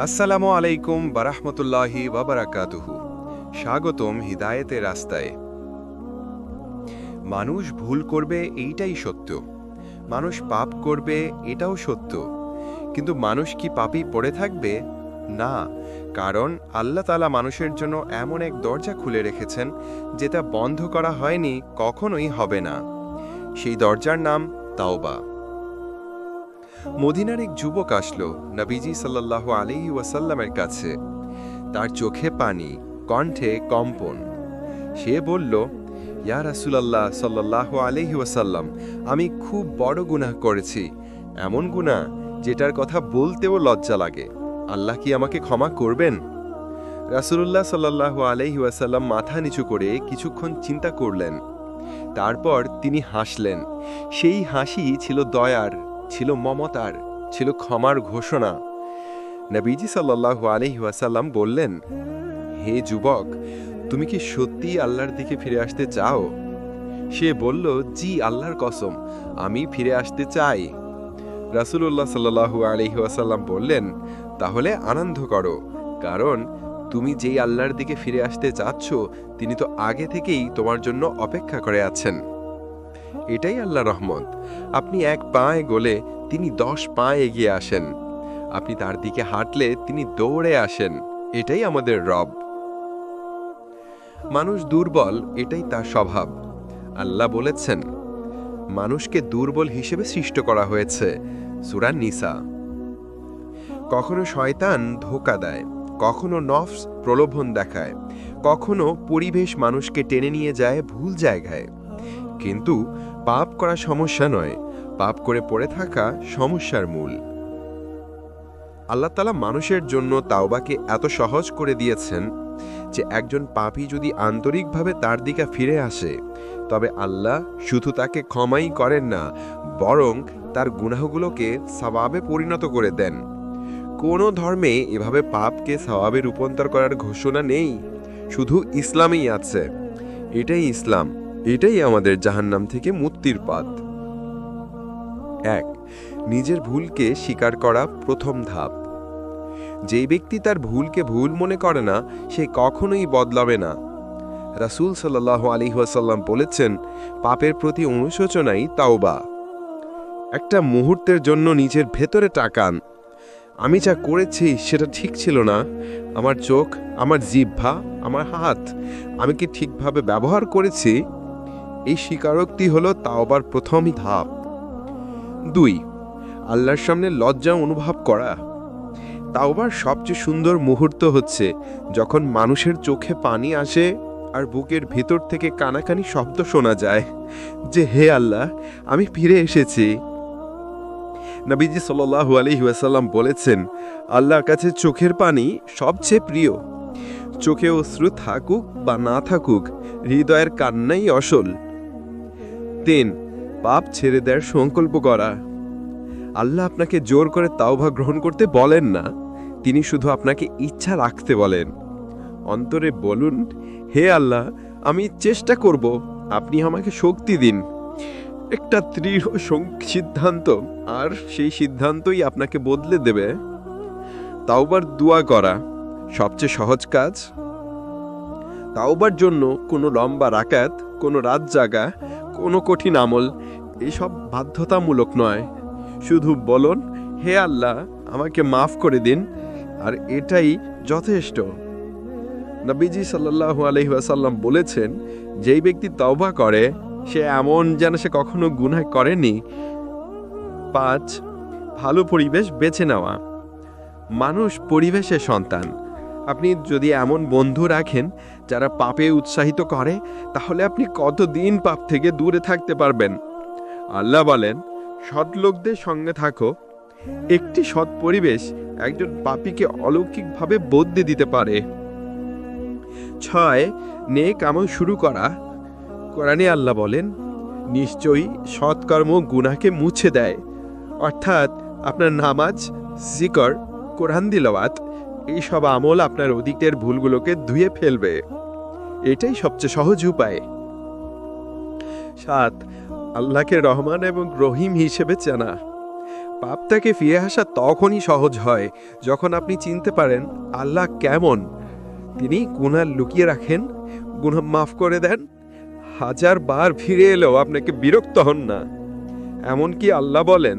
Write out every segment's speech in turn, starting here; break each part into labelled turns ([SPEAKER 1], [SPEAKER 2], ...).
[SPEAKER 1] আসসালামু আলাইকুম বারাহমতুল্লাহি ওয়াবারাকাতুহু। স্বাগতম হিদায়েতের রাস্তায়। মানুষ ভুল করবে এইটাই সত্য, মানুষ পাপ করবে এটাও সত্য, কিন্তু মানুষ কি পাপী পড়ে থাকবে? না, কারণ আল্লাহ তাআলা মানুষের জন্য এমন এক দরজা খুলে রেখেছেন যেটা বন্ধ করা হয়নি, কখনোই হবে না। সেই দরজার নাম তাওবা। মদিনার এক যুবক আসলো নবীজি সাল্লাল্লাহু আলাইহি ওয়াসাল্লামের কাছে। তার চোখে পানি, কণ্ঠে কম্পন। সে বলল, ইয়া রাসূলুল্লাহ সাল্লাল্লাহু আলাইহি ওয়াসাল্লাম, আমি খুব বড় গুনাহ করেছি, এমন গুনাহ যেটার কথা বলতেও লজ্জা লাগে। আল্লাহ কি আমাকে ক্ষমা করবেন? রাসূলুল্লাহ সাল্লাল্লাহু আলাইহি ওয়াসাল্লাম মাথা নিচু করে কিছুক্ষণ চিন্তা করলেন। তারপর তিনি হাসলেন। সেই হাসি ছিল দয়ার, ছিল মমতার, ছিল ক্ষমার ঘোষণা। নবীজি সাল্লাল্লাহু আলাইহি ওয়াসাল্লাম বললেন, হে যুবক, তুমি কি সত্যি আল্লাহর দিকে ফিরে আসতে চাও? সে বলল, জি, আল্লাহর কসম, আমি ফিরে আসতে চাই। রাসূলুল্লাহ সাল্লাল্লাহু আলাইহি ওয়াসাল্লাম বললেন, তাহলে আনন্দ করো, কারণ তুমি যেই আল্লাহর দিকে ফিরে আসতে চাচ্ছ তিনি তো আগে থেকেই তোমার জন্য অপেক্ষা করে আছেন। এটাই আল্লাহর রহমত। আপনি এক পা এগোলে তিনি 10 পা এগিয়ে আসেন। আপনি তার দিকে হাঁটলে তিনি দৌড়ে আসেন। এটাই আমাদের রব। মানুষ দুর্বল, এটাই তার স্বভাব। আল্লাহ বলেছেন, মানুষকে দুর্বল হিসেবে সৃষ্ট করা হয়েছে, সূরা নিসা। কখনো শয়তান ধোঁকা দেয়, কখনো নফস প্রলোভন দেখায়, কখনো পরিবেশ মানুষকে টেনে নিয়ে যায় ভুল জায়গায়। কিন্তু পাপ করা সমস্যা নয়, পাপ করে পড়ে থাকা সমস্যার মূল। আল্লাহ তাআলা মানুষের জন্য তাওবাকে এত সহজ করে দিয়েছেন যে একজন পাপী যদি আন্তরিকভাবে তার দিকে ফিরে আসে, তবে আল্লাহ শুধু তাকে ক্ষমাই করেন না, বরং তার গুনাহগুলোকে সওয়াবে পরিণত করে দেন। কোনো ধর্মে এভাবে পাপকে সওয়াবে রূপান্তর করার ঘোষণা নেই, শুধু ইসলামেই আছে। এটাই ইসলাম, এটাই আমাদের জাহান্নাম থেকে মুক্তির পথ। 1. নিজের ভুলকে স্বীকার করা প্রথম ধাপ। যেই ব্যক্তি তার ভুলকে ভুল মনে করে না, সে কখনোই বদলাবে না। রাসূল সাল্লাল্লাহু আলাইহি ওয়াসাল্লাম বলেছেন, পাপের প্রতি অনুশোচনাই তাওবা। একটা মুহূর্তের জন্য নিজের ভেতরে তাকান। আমি যা করেছি সেটা ঠিক ছিল না। আমার চোখ, আমার জিহ্বা, আমার হাত, আমি কি ঠিকভাবে ব্যবহার করেছি? এই স্বীকারোক্তি হলো তাওবার প্রথম ধাপ। 2. আল্লাহর সামনে লজ্জা অনুভব করা। তাওবার সবচেয়ে সুন্দর মুহূর্ত হচ্ছে যখন মানুষের চোখে পানি আসে আর বুকের ভিতর থেকে কানাকানি শব্দ শোনা যায় যে, হে আল্লাহ, আমি ফিরে এসেছি। নবীজি সাল্লাল্লাহু আলাইহি ওয়াসাল্লাম বলেছেন, আল্লাহর কাছে চোখের পানি সবচেয়ে প্রিয়। চোখে অশ্রু থাকুক বা না থাকুক, হৃদয়ের কান্নাই আসল। 3. পাপ ছেড়ে দেওয়ার সংকল্প করা। আল্লাহ আপনাকে জোর করে তাওবা গ্রহণ করতে বলেন না, তিনি শুধু আপনাকে ইচ্ছা রাখতে বলেন। অন্তরে বলুন, হে আল্লাহ, আমি চেষ্টা করব, আপনি আমাকে শক্তি দিন। একটা দৃঢ় সিদ্ধান্ত, আর সেই সিদ্ধান্তই আপনাকে বদলে দেবে। তাওবার দোয়া করা সবচেয়ে সহজ কাজ। তাওবার জন্য কোনো লম্বা রাকাত, কোনো রাত জাগা, কোনো কঠিন আমল, এসব বাধ্যতামূলক নয়। শুধু বলুন, হে আল্লাহ, আমাকে মাফ করে দিন, আর এটাই যথেষ্ট। নবীজি সাল্লাল্লাহু আলাইহি ওয়াসাল্লাম বলেছেন, যেই ব্যক্তি তাওবা করে সে এমন যেন সে কখনো গুনাহ করেনি। 5. ভালো পরিবেশ বেছে নেওয়া। মানুষ পরিবেশের সন্তান। আপনি যদি এমন বন্ধু রাখেন যারা পাপে উৎসাহিত করে, তাহলে আপনি কতদিন পাপ থেকে দূরে থাকতে পারবেন? আল্লাহ বলেন, সৎ লোকদের সঙ্গে থাকো। একটি সৎ পরিবেশ একজন পাপীকে অলৌকিকভাবে বদলে দিতে পারে। 6. নেক আমল শুরু করা। কোরআনে আল্লাহ বলেন, নিশ্চয়ই সৎকর্ম গুনাহকে মুছে দেয়। অর্থাৎ আপনার নামাজ, জিকর, কোরআন তিলাওয়াত, এইসব আমল আপনার অতীতের ভুলগুলোকে ধুয়ে ফেলবে। এটাই সবচেয়ে সহজ উপায়। 7. আল্লাহকে রহমান এবং রহিম হিসেবে চেনা। পাপ থেকে ফিরে আসা তখনই সহজ হয় যখন আপনি চিনতে পারেন আল্লাহ কেমন। তিনি গুনাহ লুকিয়ে রাখেন, গুনাহ মাফ করে দেন, হাজার বার ফিরে এলেও আপনাকে বিরক্ত হন না। এমনকি আল্লাহ বলেন,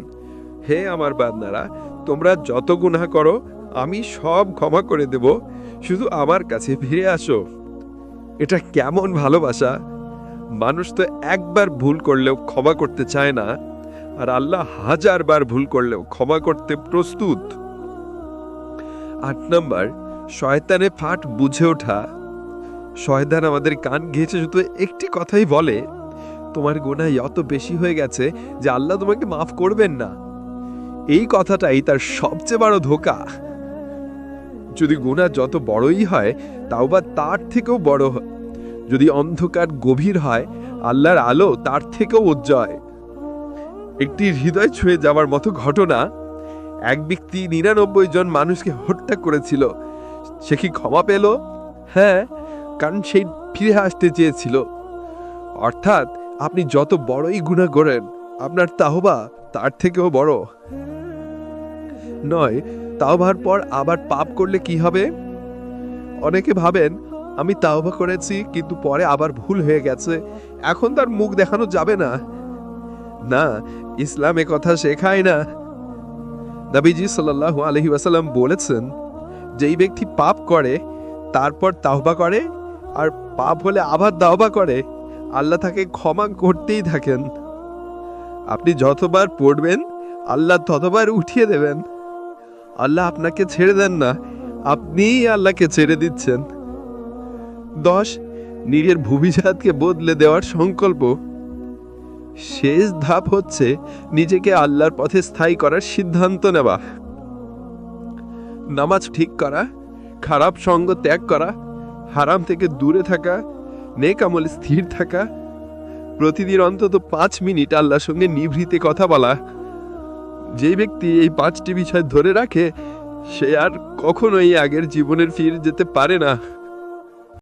[SPEAKER 1] হে আমার বান্দারা, তোমরা যত গুনাহ করো আমি সব ক্ষমা করে দেব, শুধু আমার কাছে ফিরে আসো। এটা কেমন ভালোবাসা! মানুষ তো একবার ভুল করলেও ক্ষমা করতে চায় না, আর আল্লাহ হাজার বার ভুল করলেও ক্ষমা করতে প্রস্তুত। 8 নম্বর, শয়তানের ফাট বুঝে ওঠা। শয়তান আমাদের কান ঘেঁচে শুধু একটি কথাই বলে, তোমার গুনাহ এত বেশি হয়ে গেছে যে আল্লাহ তোমাকে মাফ করবেন না। এই কথাটাই তার সবচেয়ে বড় ধোঁকা। যদি গুনাহ যত বড়ই হয়, তাওবা তার থেকেও বড় হয়। যদি অন্ধকার গভীর হয়, আল্লাহর আলো তার থেকেও উজ্জ্বল। একটি হৃদয় ছুঁয়ে যাওয়ার মতো ঘটনা। এক ব্যক্তি 99 জন মানুষকে হত্যা করেছিল। সে কি ক্ষমা পেল? হ্যাঁ, কারণ সে ফিরে আসতে চেয়েছিল। অর্থাৎ আপনি যত বড়ই গুনাহ করেন, আপনার তাওবা তার থেকেও বড় নয়। তাওবার পর আবার পাপ করলে কি হবে? অনেকে ভাবেন, আমি তাওবা করেছি কিন্তু পরে আবার ভুল হয়ে গেছে, এখন তার মুখ দেখানো যাবে না। না, ইসলামে কথা শেখায় না। নবীজি সাল্লাল্লাহু আলাইহি ওয়াসাল্লাম বলেছেন, যেই ব্যক্তি পাপ করে তারপর তাওবা করে আর পাপ হলে আবার তাওবা করে, আল্লাহ তাকে ক্ষমা করতেই থাকেন। আপনি যতবার পড়বেন আল্লাহ ততবার উঠিয়ে দেবেন। আল্লাহ আপনাকে ছেড়ে দেন না, আপনিই আল্লাহকে ছেড়ে দিচ্ছেন। 10, নিজের ভবিষ্যৎকে বদলে দেওয়ার সংকল্প। শেষ ধাপ হচ্ছে নিজেকে আল্লাহর পথে স্থায়ী করার সিদ্ধান্ত নেওয়া। নামাজ ঠিক করা, খারাপ সঙ্গ ত্যাগ করা, হারাম থেকে দূরে থাকা, নেক আমলে স্থির থাকা, প্রতিদিন অন্তত 5 মিনিট আল্লাহর সঙ্গে নিভৃতে কথা বলা। যে ব্যক্তি এই 5টি বিষয় ধরে রাখে, সে আর কখনোই আগের জীবনের ফিরে যেতে পারে না।